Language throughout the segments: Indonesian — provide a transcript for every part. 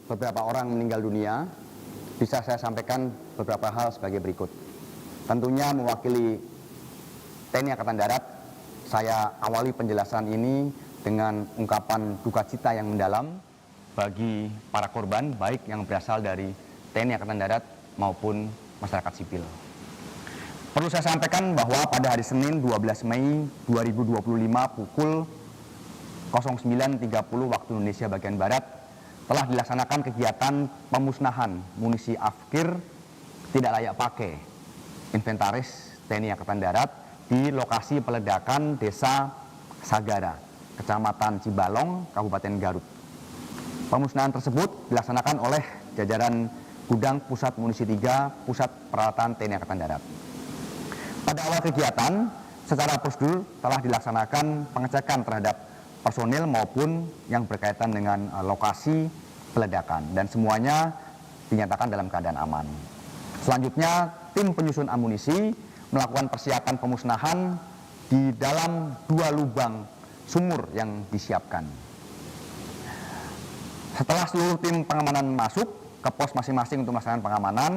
beberapa orang meninggal dunia, bisa saya sampaikan beberapa hal sebagai berikut. Tentunya mewakili TNI Angkatan Darat, saya awali penjelasan ini dengan ungkapan duka cita yang mendalam bagi para korban, baik yang berasal dari TNI Angkatan Darat maupun masyarakat sipil. Perlu saya sampaikan bahwa pada hari Senin 12 Mei 2025 pukul 09.30 waktu Indonesia bagian Barat telah dilaksanakan kegiatan pemusnahan munisi afkir tidak layak pakai inventaris TNI Angkatan Darat di lokasi peledakan Desa Sagara, Kecamatan Cibalong, Kabupaten Garut. Pemusnahan tersebut dilaksanakan oleh jajaran Gudang Pusat Munisi 3 Pusat Peralatan TNI Angkatan Darat. Pada awal kegiatan, secara prosedur telah dilaksanakan pengecekan terhadap personil maupun yang berkaitan dengan lokasi peledakan dan semuanya dinyatakan dalam keadaan aman. Selanjutnya, tim penyusun amunisi melakukan persiapan pemusnahan di dalam 2 lubang sumur yang disiapkan. Setelah seluruh tim pengamanan masuk ke pos masing-masing untuk melaksanakan pengamanan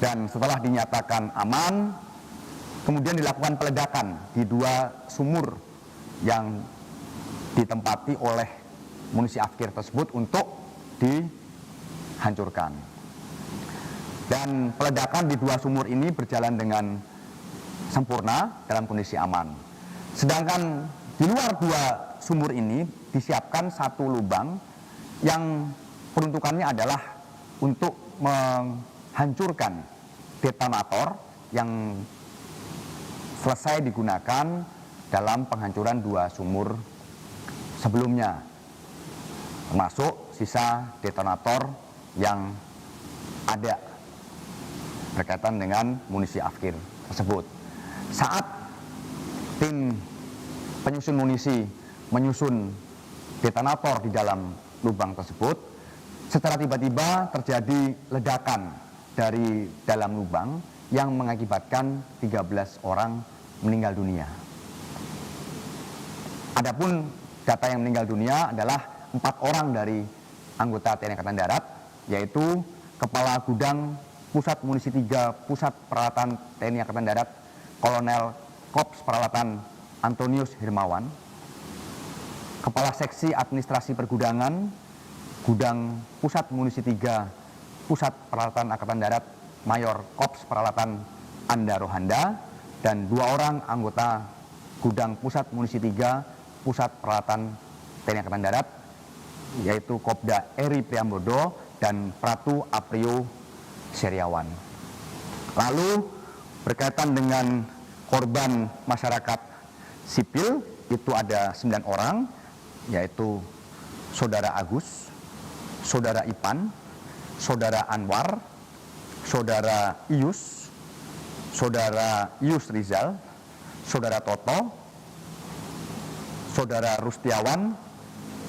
dan setelah dinyatakan aman, kemudian dilakukan peledakan di 2 sumur yang ditempati oleh munisi afkir tersebut untuk dihancurkan. Dan peledakan di 2 sumur ini berjalan dengan sempurna dalam kondisi aman. Sedangkan di luar 2 sumur ini disiapkan 1 lubang yang peruntukannya adalah untuk menghancurkan detonator yang selesai digunakan dalam penghancuran 2 sumur sebelumnya, termasuk sisa detonator yang ada berkaitan dengan munisi afkir tersebut. Saat tim penyusun munisi menyusun detonator di dalam lubang tersebut, secara tiba-tiba terjadi ledakan dari dalam lubang yang mengakibatkan 13 orang meninggal dunia. Adapun data yang meninggal dunia adalah 4 orang dari anggota TNI Angkatan Darat, yaitu Kepala Gudang Pusat Munisi 3 Pusat Peralatan TNI Angkatan Darat, Kolonel Korps Peralatan Antonius Hermawan, Kepala Seksi Administrasi Pergudangan Gudang Pusat Munisi 3 Pusat Peralatan Angkatan Darat, Mayor Korps Peralatan Anda Rohanda, dan 2 orang anggota Gudang Pusat Munisi 3 Pusat Peralatan TNI Angkatan Darat, yaitu Kopda Eri Priambodo dan Pratu Aprio Seriawan. Lalu berkaitan dengan korban masyarakat sipil, itu ada 9 orang, yaitu Saudara Agus, Saudara Ipan, Saudara Anwar, Saudara Ius, Saudara Ius Rizal, Saudara Toto, Saudara Rustiawan,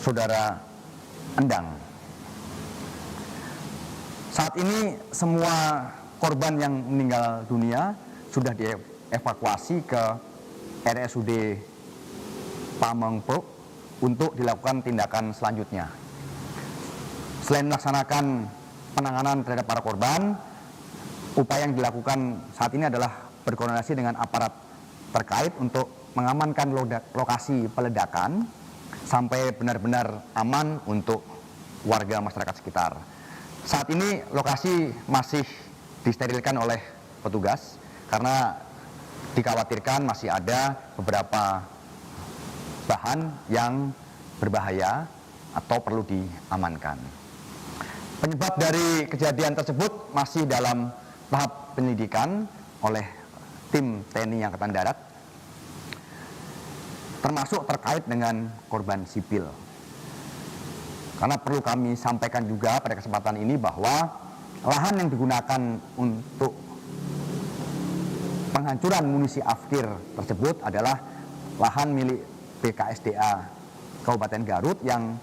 Saudara Endang. Saat ini semua korban yang meninggal dunia sudah dievakuasi ke RSUD Pamengpeuk untuk dilakukan tindakan selanjutnya. Selain melaksanakan penanganan terhadap para korban, upaya yang dilakukan saat ini adalah berkoordinasi dengan aparat terkait untuk mengamankan lokasi peledakan sampai benar-benar aman untuk warga masyarakat sekitar. Saat ini lokasi masih disterilkan oleh petugas karena dikhawatirkan masih ada beberapa bahan yang berbahaya atau perlu diamankan. Penyebab dari kejadian tersebut masih dalam tahap penyelidikan oleh tim TNI Angkatan Darat, termasuk terkait dengan korban sipil. Karena perlu kami sampaikan juga pada kesempatan ini bahwa lahan yang digunakan untuk penghancuran munisi afkir tersebut adalah lahan milik BKSDA Kabupaten Garut yang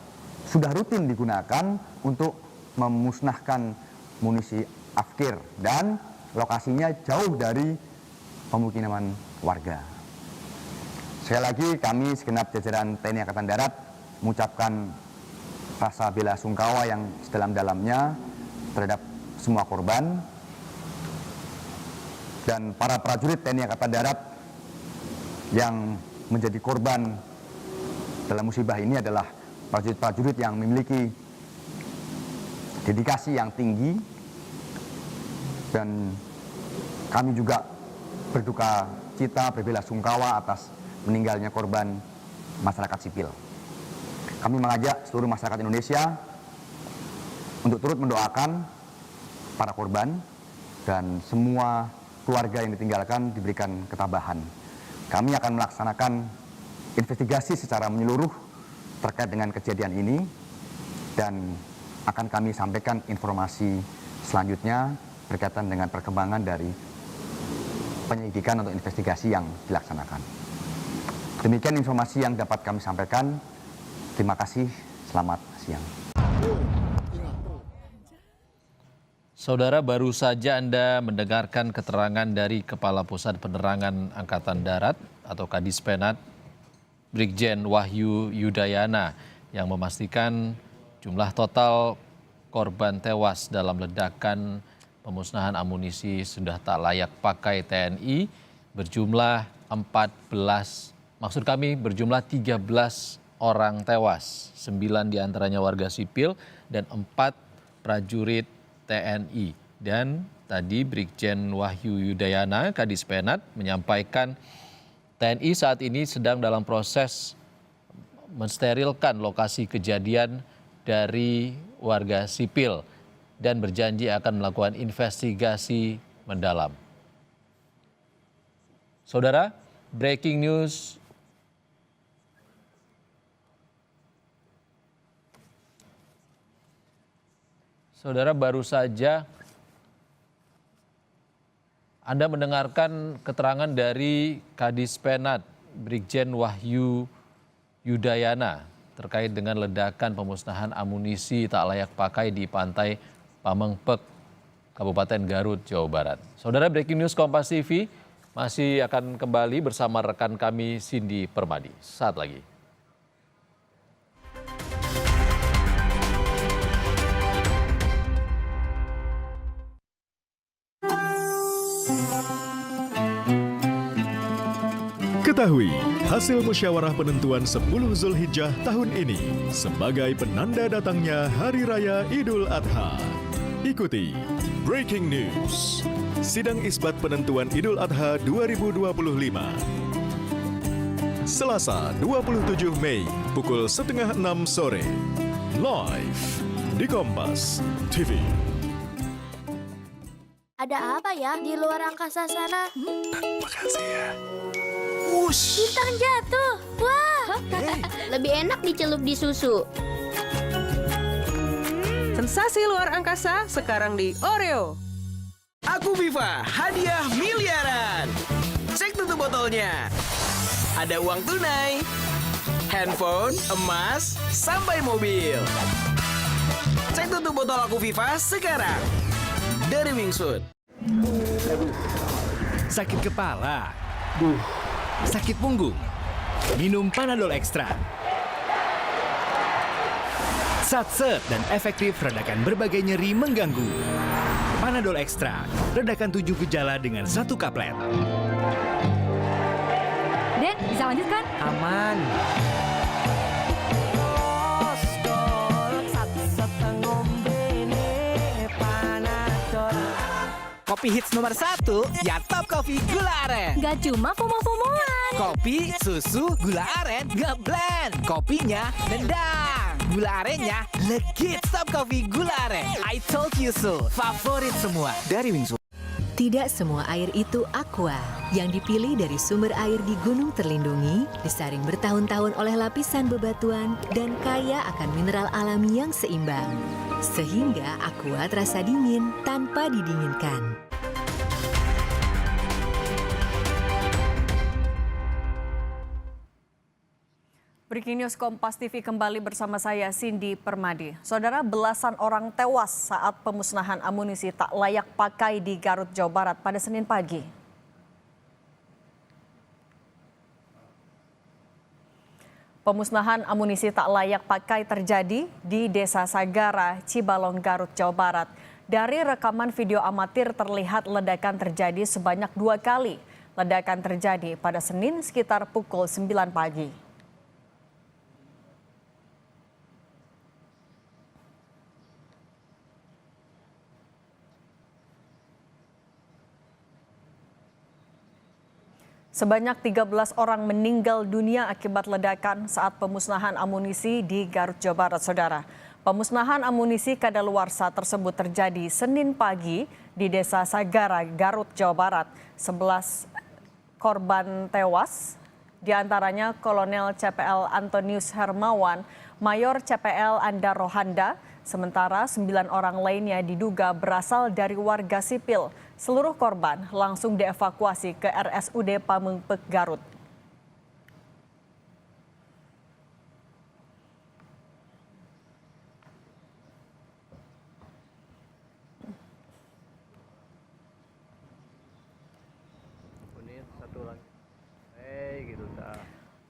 sudah rutin digunakan untuk memusnahkan munisi afkir dan lokasinya jauh dari pemukiman warga. Sekali lagi kami segenap jajaran TNI Angkatan Darat mengucapkan rasa bela sungkawa yang sedalam-dalamnya terhadap semua korban, dan para prajurit TNI Angkatan Darat yang menjadi korban dalam musibah ini adalah prajurit-prajurit yang memiliki dedikasi yang tinggi, dan kami juga berduka cita, berbela sungkawa atas meninggalnya korban masyarakat sipil. Kami mengajak seluruh masyarakat Indonesia untuk turut mendoakan para korban dan semua keluarga yang ditinggalkan diberikan ketabahan. Kami akan melaksanakan investigasi secara menyeluruh terkait dengan kejadian ini dan akan kami sampaikan informasi selanjutnya berkaitan dengan perkembangan dari penyelidikan atau investigasi yang dilaksanakan. Demikian informasi yang dapat kami sampaikan. Terima kasih, selamat siang. Saudara, baru saja Anda mendengarkan keterangan dari Kepala Pusat Penerangan Angkatan Darat atau Kadispenat, Brigjen Wahyu Yudayana, yang memastikan jumlah total korban tewas dalam ledakan pemusnahan amunisi sudah tak layak pakai TNI berjumlah 13 orang tewas, 9 diantaranya warga sipil dan 4 prajurit TNI. Dan tadi Brigjen Wahyu Yudayana, Kadispenat, menyampaikan TNI saat ini sedang dalam proses mensterilkan lokasi kejadian dari warga sipil dan berjanji akan melakukan investigasi mendalam. Saudara, breaking news. Saudara, baru saja Anda mendengarkan keterangan dari Kadispenat Brigjen Wahyu Yudayana terkait dengan ledakan pemusnahan amunisi tak layak pakai di pantai Pamengpek, Kabupaten Garut, Jawa Barat. Saudara, breaking news Kompas TV masih akan kembali bersama rekan kami Cindy Permadi. Saat lagi. Ketahui, hasil musyawarah penentuan 10 Zulhijjah tahun ini sebagai penanda datangnya Hari Raya Idul Adha. Ikuti Breaking News. Sidang isbat penentuan Idul Adha 2025. Selasa 27 Mei pukul 5:30 sore. Live di Kompas TV. Ada apa ya di luar angkasa sana? Makasih ya. Bintang jatuh. Wah. Lebih enak dicelup di susu. Sensasi luar angkasa sekarang di Oreo. Aku Viva, hadiah miliaran. Cek tutup botolnya. Ada uang tunai, handphone, emas, sampai mobil. Cek tutup botol Aku Viva sekarang. Dari Wingsuit. Sakit kepala, sakit punggung, minum Panadol Extra. Satset dan efektif redakan berbagai nyeri mengganggu. Panadol Extra, redakan 7 gejala dengan 1 kaplet. Dek, bisa lanjut kan? Aman. Kopi hits nomor 1, ya Top Coffee Gula Aren. Gak cuma FOMO-FOMOan. Kopi, susu, gula aren, ngeblend. Kopinya nendang. Gula arennya legit. Top Coffee Gula Aren. I told you so. Favorit semua dari Wingsuit. Tidak semua air itu aqua. Yang dipilih dari sumber air di gunung terlindungi, disaring bertahun-tahun oleh lapisan bebatuan, dan kaya akan mineral alami yang seimbang. Sehingga aqua terasa dingin tanpa didinginkan. Breaking News Kompas TV kembali bersama saya Cindy Permadi. Saudara, belasan orang tewas saat pemusnahan amunisi tak layak pakai di Garut, Jawa Barat pada Senin pagi. Pemusnahan amunisi tak layak pakai terjadi di Desa Sagara, Cibalong, Garut, Jawa Barat. Dari rekaman video amatir terlihat ledakan terjadi sebanyak 2 kali. Ledakan terjadi pada Senin sekitar pukul 9 pagi. Sebanyak 13 orang meninggal dunia akibat ledakan saat pemusnahan amunisi di Garut, Jawa Barat, Saudara. Pemusnahan amunisi kadaluarsa tersebut terjadi Senin pagi di Desa Sagara, Garut, Jawa Barat. 11 korban tewas, diantaranya Kolonel CPL Antonius Hermawan, Mayor CPL Anda Rohanda, sementara 9 orang lainnya diduga berasal dari warga sipil. Seluruh korban langsung dievakuasi ke RSUD Pamengpeuk, Garut.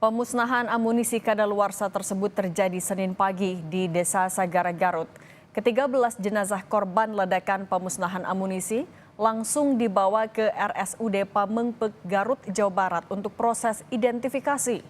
Pemusnahan amunisi kadaluarsa tersebut terjadi Senin pagi di Desa Sagara, Garut. Ke-13 jenazah korban ledakan pemusnahan amunisi langsung dibawa ke RSUD Pamengpeuk, Garut, Jawa Barat untuk proses identifikasi.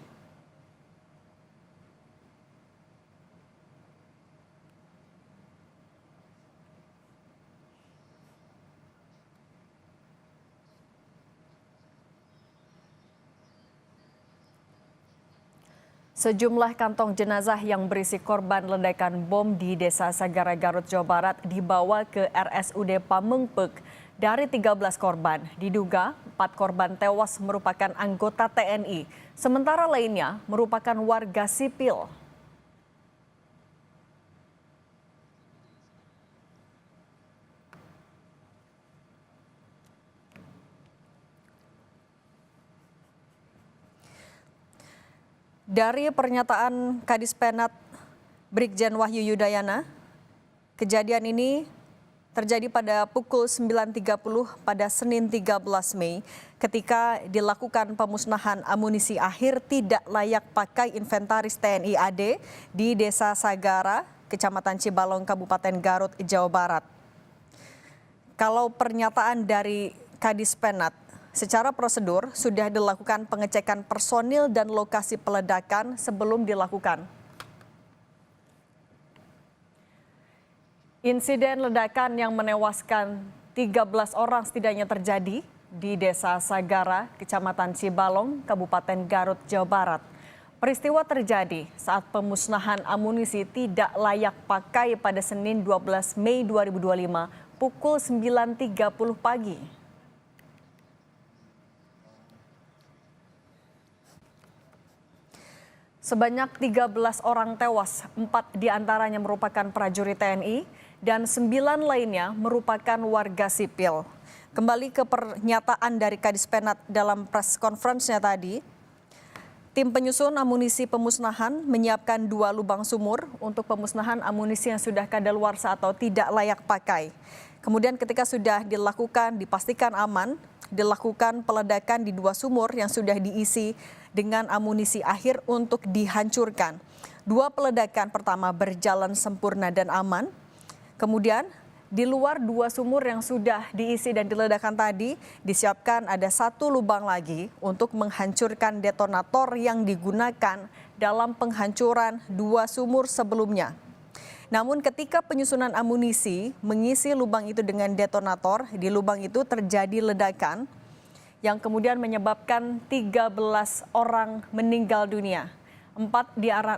Sejumlah kantong jenazah yang berisi korban ledakan bom di Desa Sagara, Garut, Jawa Barat dibawa ke RSUD Pamengpeuk. Dari 13 korban, diduga 4 korban tewas merupakan anggota TNI, sementara lainnya merupakan warga sipil. Dari pernyataan Kadis Penat Brigjen Wahyu Yudayana, kejadian ini terjadi pada pukul 9.30 pada Senin 13 Mei ketika dilakukan pemusnahan amunisi akhir tidak layak pakai inventaris TNI AD di Desa Sagara, Kecamatan Cibalong, Kabupaten Garut, Jawa Barat. Kalau pernyataan dari Kadis Penat, secara prosedur sudah dilakukan pengecekan personil dan lokasi peledakan sebelum dilakukan. Insiden ledakan yang menewaskan 13 orang setidaknya terjadi di Desa Sagara, Kecamatan Cibalong, Kabupaten Garut, Jawa Barat. Peristiwa terjadi saat pemusnahan amunisi tidak layak pakai pada Senin 12 Mei 2025 pukul 9.30 pagi. Sebanyak 13 orang tewas, 4 diantaranya merupakan prajurit TNI, dan 9 lainnya merupakan warga sipil. Kembali ke pernyataan dari Kadis Penat dalam press conference-nya tadi, tim penyusun amunisi pemusnahan menyiapkan 2 lubang sumur untuk pemusnahan amunisi yang sudah kadaluarsa atau tidak layak pakai. Kemudian ketika sudah dilakukan, dipastikan aman, dilakukan peledakan di 2 sumur yang sudah diisi dengan amunisi akhir untuk dihancurkan. 2 peledakan pertama berjalan sempurna dan aman. Kemudian di luar 2 sumur yang sudah diisi dan diledakkan tadi, disiapkan ada 1 lubang lagi untuk menghancurkan detonator yang digunakan dalam penghancuran 2 sumur sebelumnya. Namun ketika penyusunan amunisi mengisi lubang itu dengan detonator, di lubang itu terjadi ledakan yang kemudian menyebabkan 13 orang meninggal dunia. 4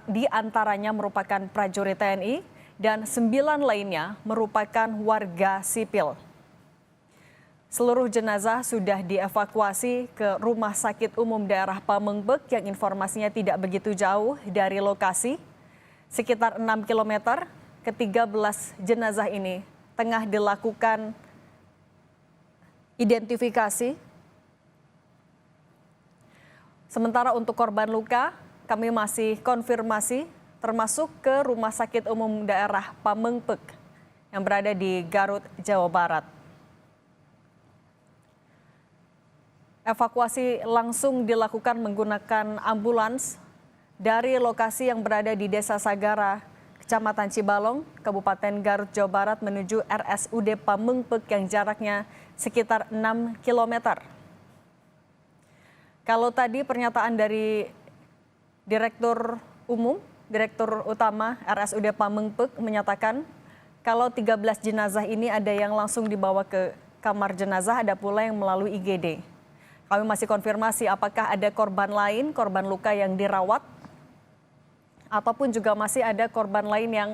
di antaranya merupakan prajurit TNI, dan 9 lainnya merupakan warga sipil. Seluruh jenazah sudah dievakuasi ke Rumah Sakit Umum Daerah Pamengpeuk yang informasinya tidak begitu jauh dari lokasi. Sekitar 6 km, ke-13 jenazah ini tengah dilakukan identifikasi. Sementara untuk korban luka, kami masih konfirmasi termasuk ke Rumah Sakit Umum Daerah Pamengpeuk yang berada di Garut, Jawa Barat. Evakuasi langsung dilakukan menggunakan ambulans dari lokasi yang berada di Desa Sagara, Kecamatan Cibalong, Kabupaten Garut, Jawa Barat menuju RSUD Pamengpeuk yang jaraknya sekitar 6 km. Kalau tadi pernyataan dari Direktur Utama RSUD Pamengpeuk menyatakan kalau 13 jenazah ini ada yang langsung dibawa ke kamar jenazah, ada pula yang melalui IGD. Kami masih konfirmasi apakah ada korban lain, korban luka yang dirawat, ataupun juga masih ada korban lain yang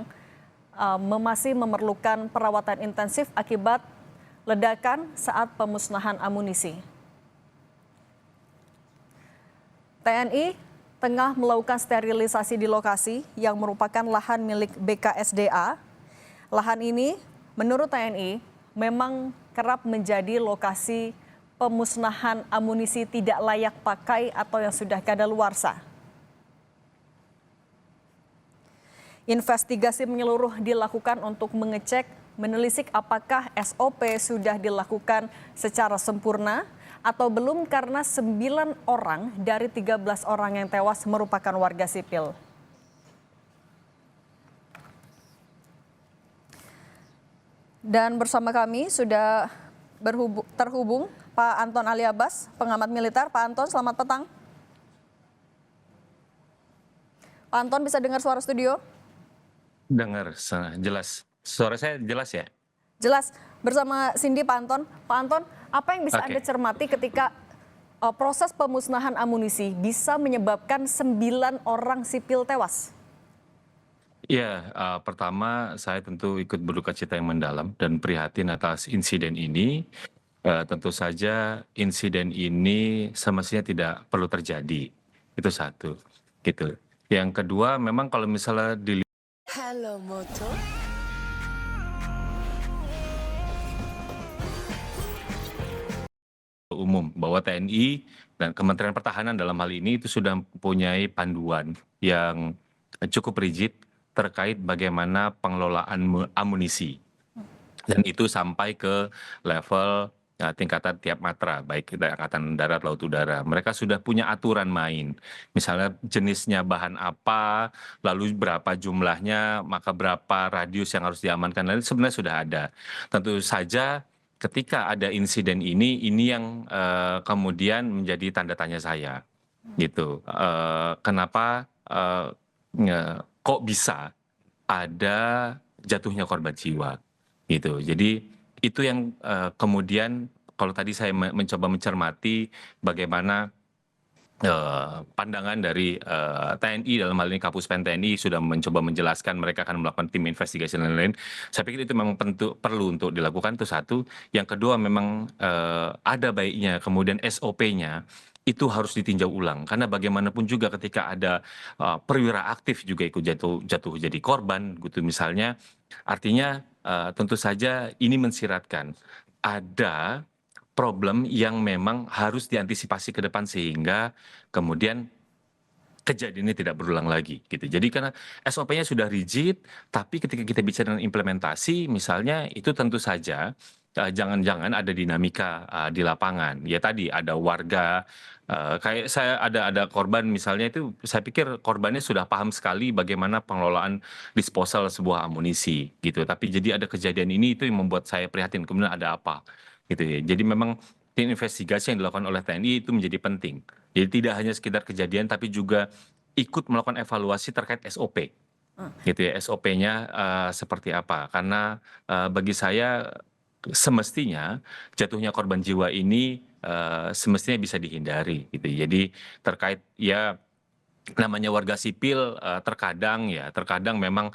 masih memerlukan perawatan intensif akibat ledakan saat pemusnahan amunisi. TNI tengah melakukan sterilisasi di lokasi yang merupakan lahan milik BKSDA. Lahan ini menurut TNI memang kerap menjadi lokasi pemusnahan amunisi tidak layak pakai atau yang sudah kadaluarsa. Investigasi menyeluruh dilakukan untuk mengecek, menelisik apakah SOP sudah dilakukan secara sempurna atau belum karena 9 orang dari 13 orang yang tewas merupakan warga sipil. Dan bersama kami sudah terhubung Pak Anton Ali Abbas, pengamat militer. Pak Anton, selamat petang. Pak Anton, bisa dengar suara studio? Dengar, jelas. Suara saya jelas ya? Jelas. Bersama Cindy, Pak Anton. Pak Anton, apa yang bisa Anda cermati ketika proses pemusnahan amunisi bisa menyebabkan 9 orang sipil tewas? Ya, pertama saya tentu ikut berduka cita yang mendalam dan prihatin atas insiden ini. Tentu saja insiden ini semestinya tidak perlu terjadi. Itu satu. Gitu. Yang kedua, memang kalau misalnya dilihat Halo Moto. umum bahwa TNI dan Kementerian Pertahanan dalam hal ini itu sudah mempunyai panduan yang cukup rigid terkait bagaimana pengelolaan amunisi. Dan itu sampai ke level tingkatan tiap matra, baik dari Angkatan Darat, Laut, Udara. Mereka sudah punya aturan main. Misalnya jenisnya bahan apa, lalu berapa jumlahnya, maka berapa radius yang harus diamankan. Lalu sebenarnya sudah ada. Tentu saja ketika ada insiden ini yang kemudian menjadi tanda tanya saya. Gitu. Kenapa kok bisa ada jatuhnya korban jiwa? Gitu. Jadi itu yang kemudian kalau tadi saya mencoba mencermati bagaimana pandangan dari TNI dalam hal ini Kapuspen TNI sudah mencoba menjelaskan mereka akan melakukan tim investigasi dan lain-lain. Saya pikir itu memang perlu untuk dilakukan, itu satu. Yang kedua memang ada baiknya kemudian SOP-nya itu harus ditinjau ulang karena bagaimanapun juga ketika ada perwira aktif juga ikut jatuh jadi korban gitu misalnya, artinya tentu saja ini mensiratkan ada problem yang memang harus diantisipasi ke depan sehingga kemudian kejadian ini tidak berulang lagi gitu. Jadi karena SOP-nya sudah rigid, tapi ketika kita bicara tentang implementasi misalnya itu tentu saja jangan-jangan ada dinamika di lapangan. Ya tadi ada warga kayak saya ada korban misalnya itu saya pikir korbannya sudah paham sekali bagaimana pengelolaan disposal sebuah amunisi gitu. Tapi jadi ada kejadian ini itu yang membuat saya prihatin kemudian ada apa gitu ya. Jadi memang tim investigasi yang dilakukan oleh TNI itu menjadi penting. Jadi tidak hanya sekedar kejadian tapi juga ikut melakukan evaluasi terkait SOP. Gitu ya, SOP-nya seperti apa. Karena bagi saya semestinya jatuhnya korban jiwa ini semestinya bisa dihindari gitu. Jadi terkait ya namanya warga sipil terkadang memang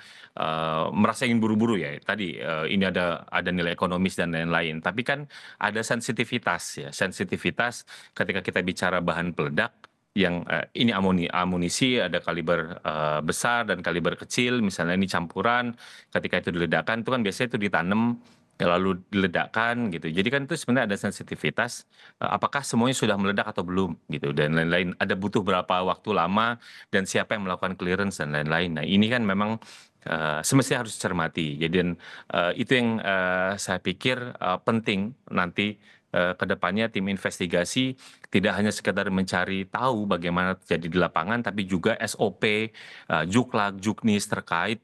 merasa ingin buru-buru ya. Tadi ini ada nilai ekonomis dan lain-lain. Tapi kan ada sensitivitas ya. Sensitivitas ketika kita bicara bahan peledak yang ini amunisi ada kaliber besar dan kaliber kecil. Misalnya ini campuran. Ketika itu diledakkan itu kan biasanya itu ditanam lalu diledakkan gitu. Jadi kan itu sebenarnya ada sensitivitas apakah semuanya sudah meledak atau belum gitu dan lain-lain. Ada butuh berapa waktu lama dan siapa yang melakukan clearance dan lain-lain. Nah ini kan memang semestinya harus dicermati. Jadi itu yang saya pikir penting nanti kedepannya tim investigasi tidak hanya sekedar mencari tahu bagaimana terjadi di lapangan, tapi juga SOP, Juklak, Juknis terkait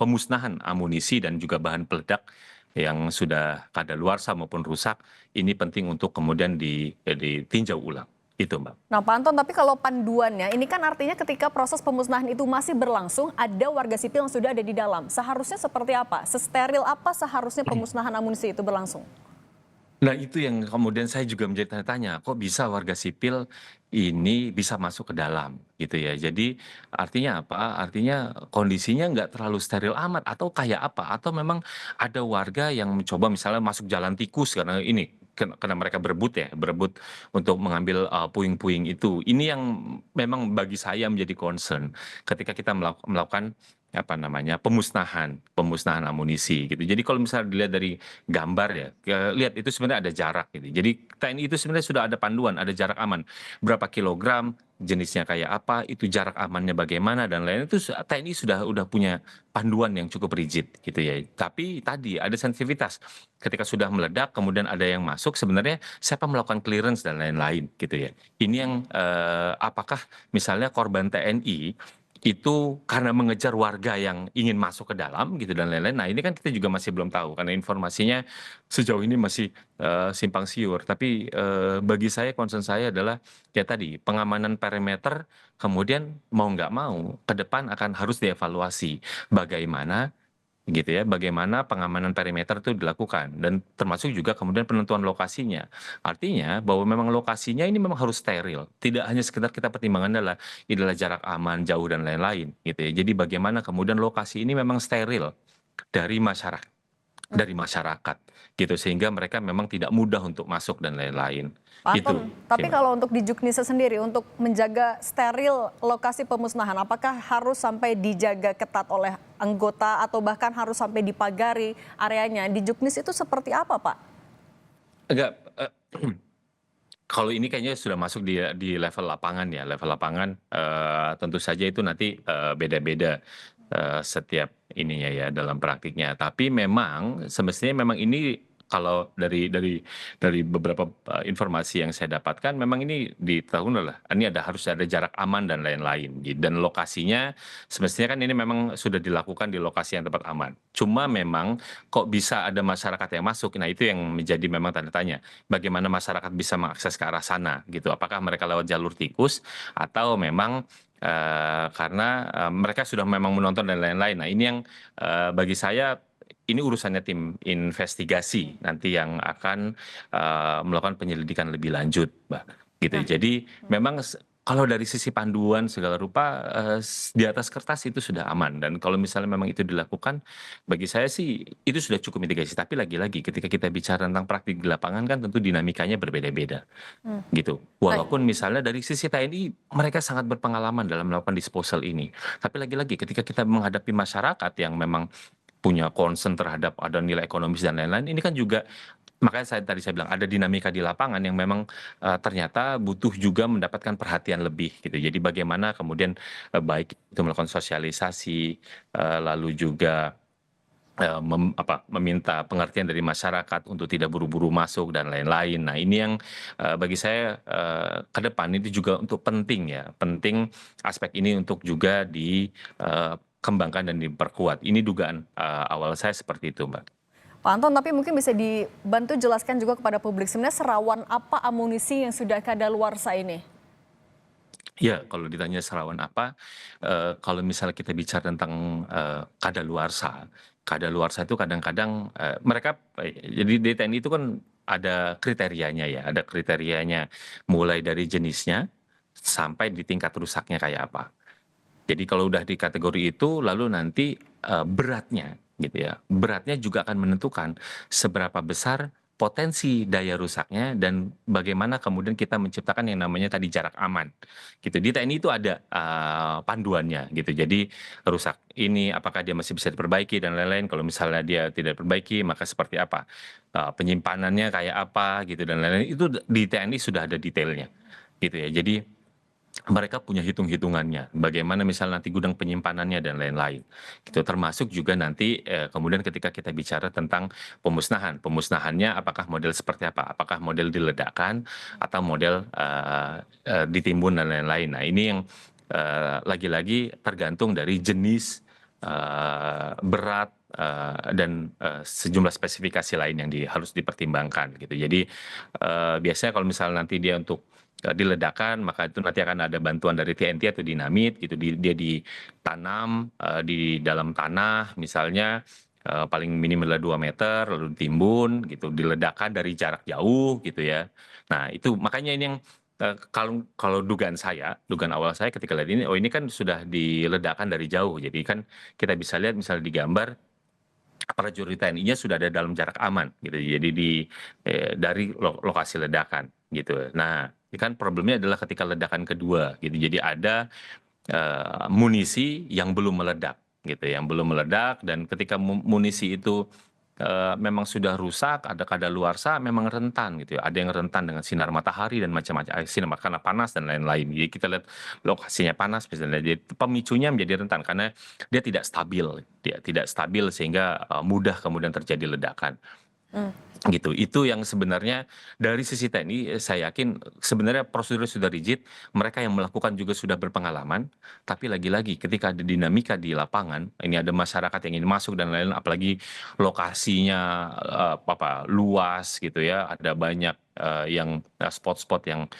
pemusnahan amunisi dan juga bahan peledak yang sudah kadaluarsa maupun rusak. Ini penting untuk kemudian ditinjau ulang. Itu, Mbak. Nah, Pak Anton, tapi kalau panduannya, ini kan artinya ketika proses pemusnahan itu masih berlangsung, ada warga sipil yang sudah ada di dalam. Seharusnya seperti apa? Sesteril apa seharusnya pemusnahan amunisi itu berlangsung? Nah, itu yang kemudian saya juga menjadi tanya-tanya, kok bisa warga sipil ini bisa masuk ke dalam gitu ya. Jadi artinya apa? Artinya kondisinya nggak terlalu steril amat atau kayak apa? Atau memang ada warga yang mencoba misalnya masuk jalan tikus karena karena mereka berebut untuk mengambil puing-puing itu. Ini yang memang bagi saya menjadi concern ketika kita melakukan pemusnahan amunisi gitu. Jadi kalau misalnya dilihat dari gambar ya, lihat itu sebenarnya ada jarak gitu. Jadi TNI itu sebenarnya sudah ada panduan, ada jarak aman. Berapa kilogram, jenisnya kayak apa, itu jarak amannya bagaimana dan lain-lain, itu TNI sudah punya panduan yang cukup rigid gitu ya. Tapi tadi ada sensitivitas. Ketika sudah meledak kemudian ada yang masuk, sebenarnya siapa melakukan clearance dan lain-lain gitu ya. Ini yang apakah misalnya korban TNI itu karena mengejar warga yang ingin masuk ke dalam gitu dan lain-lain. Nah, ini kan kita juga masih belum tahu karena informasinya sejauh ini masih simpang siur. Tapi bagi saya concern saya adalah ya tadi pengamanan perimeter, kemudian mau nggak mau ke depan akan harus dievaluasi bagaimana gitu ya, bagaimana pengamanan perimeter itu dilakukan dan termasuk juga kemudian penentuan lokasinya. Artinya bahwa memang lokasinya ini memang harus steril. Tidak hanya sekedar kita pertimbangan adalah jarak aman, jauh dan lain-lain gitu ya. Jadi bagaimana kemudian lokasi ini memang steril dari masyarakat gitu sehingga mereka memang tidak mudah untuk masuk dan lain-lain. Pak Gitu. Anton, tapi kalau untuk di Juknisa sendiri, untuk menjaga steril lokasi pemusnahan, apakah harus sampai dijaga ketat oleh anggota atau bahkan harus sampai dipagari areanya? Di Juknis itu seperti apa, Pak? Enggak, kalau ini kayaknya sudah masuk di level lapangan ya. Level lapangan tentu saja itu nanti beda-beda setiap ininya ya dalam praktiknya. Tapi memang semestinya memang ini kalau dari beberapa informasi yang saya dapatkan memang ini harus ada jarak aman dan lain-lain. Dan lokasinya semestinya kan ini memang sudah dilakukan di lokasi yang tempat aman. Cuma memang kok bisa ada masyarakat yang masuk. Nah, itu yang menjadi memang tanda tanya. Bagaimana masyarakat bisa mengakses ke arah sana gitu. Apakah mereka lewat jalur tikus atau memang karena mereka sudah memang menonton dan lain-lain. Nah, ini yang bagi saya ini urusannya tim investigasi nanti yang akan melakukan penyelidikan lebih lanjut, Mbak. Gitu. Jadi memang kalau dari sisi panduan segala rupa di atas kertas itu sudah aman dan kalau misalnya memang itu dilakukan, bagi saya sih itu sudah cukup mitigasi. Tapi lagi-lagi ketika kita bicara tentang praktik di lapangan kan tentu dinamikanya berbeda-beda, gitu. Walaupun misalnya dari sisi TNI mereka sangat berpengalaman dalam melakukan disposal ini. Tapi lagi-lagi ketika kita menghadapi masyarakat yang memang punya concern terhadap ada nilai ekonomis dan lain-lain, ini kan juga makanya tadi saya bilang ada dinamika di lapangan yang memang ternyata butuh juga mendapatkan perhatian lebih gitu. Jadi bagaimana kemudian baik itu melakukan sosialisasi, lalu juga meminta pengertian dari masyarakat untuk tidak buru-buru masuk dan lain-lain. Nah, ini yang bagi saya ke depan itu juga untuk penting aspek ini untuk juga dikembangkan dan diperkuat. Ini dugaan awal saya seperti itu, Mbak. Pak Anton, tapi mungkin bisa dibantu jelaskan juga kepada publik sebenarnya serawan apa amunisi yang sudah kadaluarsa ini? Ya, kalau ditanya serawan apa, kalau misalnya kita bicara tentang kadaluarsa itu kadang-kadang mereka, jadi di TNI itu kan ada kriterianya mulai dari jenisnya sampai di tingkat rusaknya kayak apa. Jadi kalau udah di kategori itu, lalu nanti beratnya gitu ya, beratnya juga akan menentukan seberapa besar potensi daya rusaknya dan bagaimana kemudian kita menciptakan yang namanya tadi jarak aman gitu. Di TNI itu ada panduannya gitu. Jadi rusak ini apakah dia masih bisa diperbaiki dan lain-lain. Kalau misalnya dia tidak diperbaiki maka seperti apa, penyimpanannya kayak apa gitu dan lain-lain. Itu di TNI sudah ada detailnya gitu ya. Jadi mereka punya hitung-hitungannya, bagaimana misalnya nanti gudang penyimpanannya dan lain-lain. Gitu. Termasuk juga nanti kemudian ketika kita bicara tentang pemusnahan, pemusnahannya apakah model seperti apa? Apakah model diledakkan atau model ditimbun dan lain-lain. Nah ini yang lagi-lagi tergantung dari jenis, berat, dan sejumlah spesifikasi lain yang harus dipertimbangkan gitu. Jadi biasanya kalau misalnya nanti dia untuk diledakkan, maka itu nanti akan ada bantuan dari TNT atau dinamit gitu. Dia ditanam di dalam tanah misalnya, paling minim adalah 2 meter lalu ditimbun gitu, diledakkan dari jarak jauh gitu ya. Nah itu makanya ini yang kalau dugaan awal saya ketika lihat ini, oh ini kan sudah diledakkan dari jauh. Jadi kan kita bisa lihat misalnya di gambar prajurit TNI-nya sudah ada dalam jarak aman gitu. Jadi dari lokasi ledakan gitu. Nah, ini kan problemnya adalah ketika ledakan kedua gitu. Jadi ada munisi yang belum meledak gitu, yang belum meledak, dan ketika munisi itu memang sudah rusak, ada kadaluarsa, memang rentan gitu ya. Ada yang rentan dengan sinar matahari dan macam-macam, sinar karena panas dan lain-lain. Jadi kita lihat lokasinya panas misalnya, jadi pemicunya menjadi rentan karena dia tidak stabil sehingga mudah kemudian terjadi ledakan. Gitu. Itu yang sebenarnya dari sisi TNI saya yakin sebenarnya prosedurnya sudah rigid, mereka yang melakukan juga sudah berpengalaman, tapi lagi-lagi ketika ada dinamika di lapangan, ini ada masyarakat yang ingin masuk dan lain-lain, apalagi lokasinya luas gitu ya, ada banyak yang spot-spot yang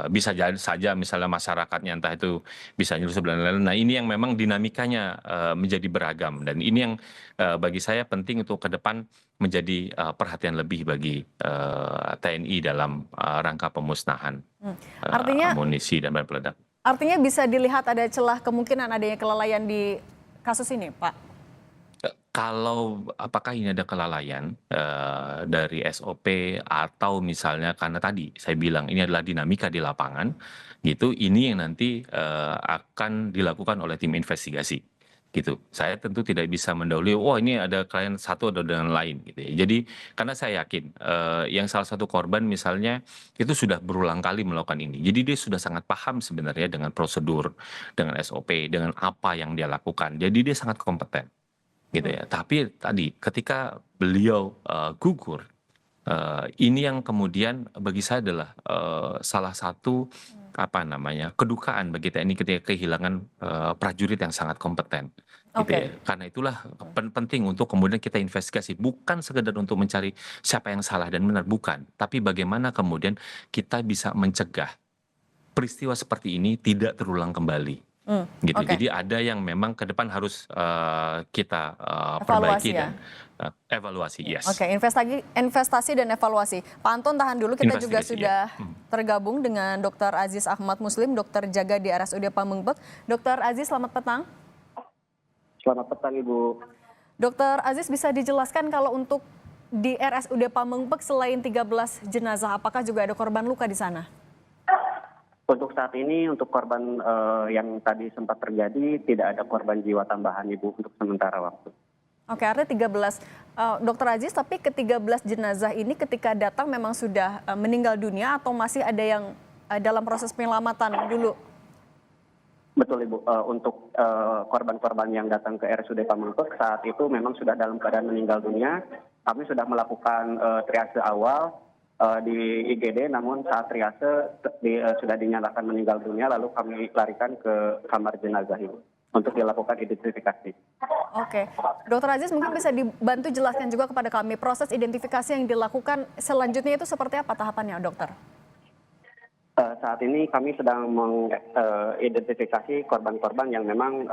bisa jadi saja misalnya masyarakatnya entah itu bisa nyusup dan lain-lain. Nah ini yang memang dinamikanya menjadi beragam, dan ini yang bagi saya penting untuk ke depan menjadi perhatian lebih bagi TNI dalam rangka pemusnahan amunisi dan bahan peledak. Artinya bisa dilihat ada celah kemungkinan adanya kelalaian di kasus ini, Pak? Kalau apakah ini ada kelalaian dari SOP atau misalnya karena tadi saya bilang ini adalah dinamika di lapangan gitu, ini yang nanti akan dilakukan oleh tim investigasi gitu. Saya tentu tidak bisa mendahului, wah ini ada klien satu atau dengan lain gitu ya. Jadi karena saya yakin yang salah satu korban misalnya itu sudah berulang kali melakukan ini. Jadi dia sudah sangat paham sebenarnya dengan prosedur, dengan SOP, dengan apa yang dia lakukan. Jadi dia sangat kompeten gitu ya. Tapi tadi ketika beliau gugur, ini yang kemudian bagi saya adalah salah satu kedukaan bagi TNI ketika kehilangan prajurit yang sangat kompeten. Gitu ya. Karena itulah penting untuk kemudian kita investigasi, bukan sekedar untuk mencari siapa yang salah dan benar, bukan, tapi bagaimana kemudian kita bisa mencegah peristiwa seperti ini tidak terulang kembali. Gitu. Jadi ada yang memang ke depan harus kita perbaiki dan evaluasi. Yes. Investasi dan evaluasi. Pak Anton tahan dulu, kita juga sudah tergabung dengan Dr. Aziz Ahmad Muslim, dokter jaga di RSUD Pamengbek. Dr. Aziz, selamat petang. Selamat petang, Ibu. Dr. Aziz, bisa dijelaskan kalau untuk di RSUD Pamengbek selain 13 jenazah, apakah juga ada korban luka di sana? Untuk saat ini, untuk korban yang tadi sempat terjadi, tidak ada korban jiwa tambahan, Ibu, untuk sementara waktu. Oke, artinya 13. Dr. Aziz, tapi ke-13 jenazah ini ketika datang memang sudah meninggal dunia atau masih ada yang dalam proses penyelamatan dulu? Betul, Ibu. Untuk korban-korban yang datang ke RSUD Pamengbek saat itu memang sudah dalam keadaan meninggal dunia. Kami sudah melakukan triase awal di IGD, namun saat triase sudah dinyatakan meninggal dunia, lalu kami larikan ke kamar jenazah Ibu untuk dilakukan identifikasi. Oke, Dr. Aziz mungkin bisa dibantu jelaskan juga kepada kami proses identifikasi yang dilakukan selanjutnya itu seperti apa tahapannya, dokter? Saat ini kami sedang mengidentifikasi korban-korban yang memang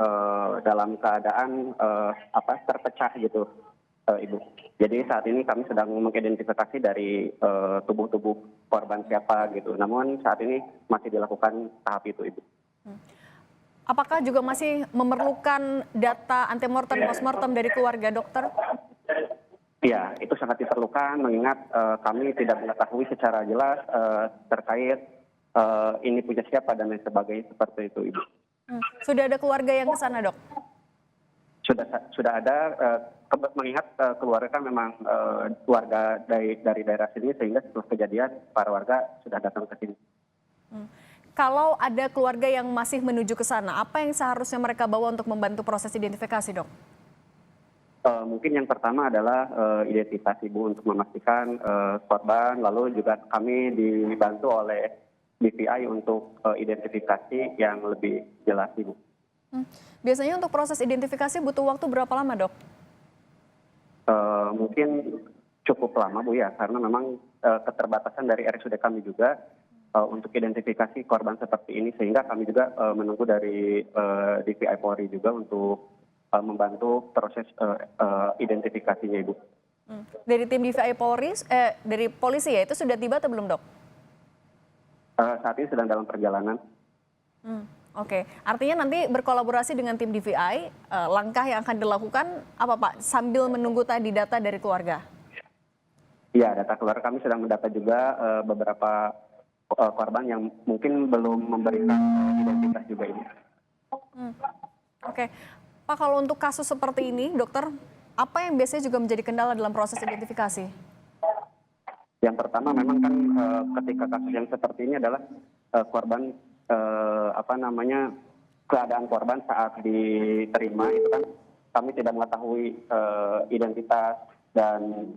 dalam keadaan terpecah gitu, Ibu. Jadi saat ini kami sedang mengidentifikasi dari tubuh-tubuh korban siapa gitu. Namun saat ini masih dilakukan tahap itu, Ibu. Apakah juga masih memerlukan data antemortem, postmortem dari keluarga, dokter? Ya, itu sangat diperlukan mengingat kami tidak mengetahui secara jelas terkait ini punya siapa dan lain sebagainya, seperti itu, Ibu. Sudah ada keluarga yang ke sana, Dok? Sudah ada, mengingat keluarga kan memang warga dari daerah sini, sehingga setelah kejadian para warga sudah datang ke sini. kalau ada keluarga yang masih menuju ke sana, apa yang seharusnya mereka bawa untuk membantu proses identifikasi, Dok? Mungkin yang pertama adalah identitas Ibu untuk memastikan korban, lalu juga kami dibantu oleh DPI untuk identifikasi yang lebih jelas, Ibu. Biasanya untuk proses identifikasi butuh waktu berapa lama, Dok? Mungkin cukup lama, Bu, ya, karena memang keterbatasan dari RSUD kami juga untuk identifikasi korban seperti ini, sehingga kami juga menunggu dari DPI Polri juga untuk membantu proses identifikasinya, Ibu. Dari tim DPI Polri, dari polisi ya, itu sudah tiba atau belum, Dok? Saat ini sedang dalam perjalanan. Oke, artinya nanti berkolaborasi dengan tim DPI, langkah yang akan dilakukan apa, Pak, sambil menunggu tadi data dari keluarga? Iya, data keluarga, kami sedang mendata juga beberapa korban yang mungkin belum memberikan identitas juga ini. Oke, Pak, kalau untuk kasus seperti ini, dokter, apa yang biasanya juga menjadi kendala dalam proses identifikasi? Yang pertama memang kan ketika kasus yang seperti ini adalah korban keadaan korban saat diterima itu kan kami tidak mengetahui identitas dan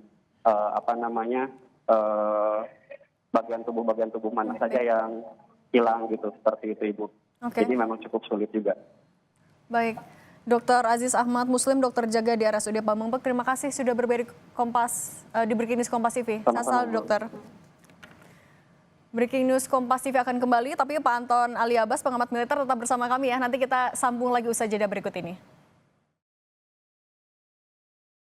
bagian tubuh mana saja yang hilang gitu, seperti itu, Ibu. Jadi memang cukup sulit juga. Baik, Dr. Aziz Ahmad Muslim, dokter jaga di RSUD Pamengpeuk, terima kasih sudah berbagi di Breaking News Kompas TV. Sehat selalu, dokter. Breaking News Kompas TV akan kembali, tapi Pak Anton Ali Abbas, pengamat militer, tetap bersama kami ya. Nanti kita sambung lagi usai jeda berikut ini.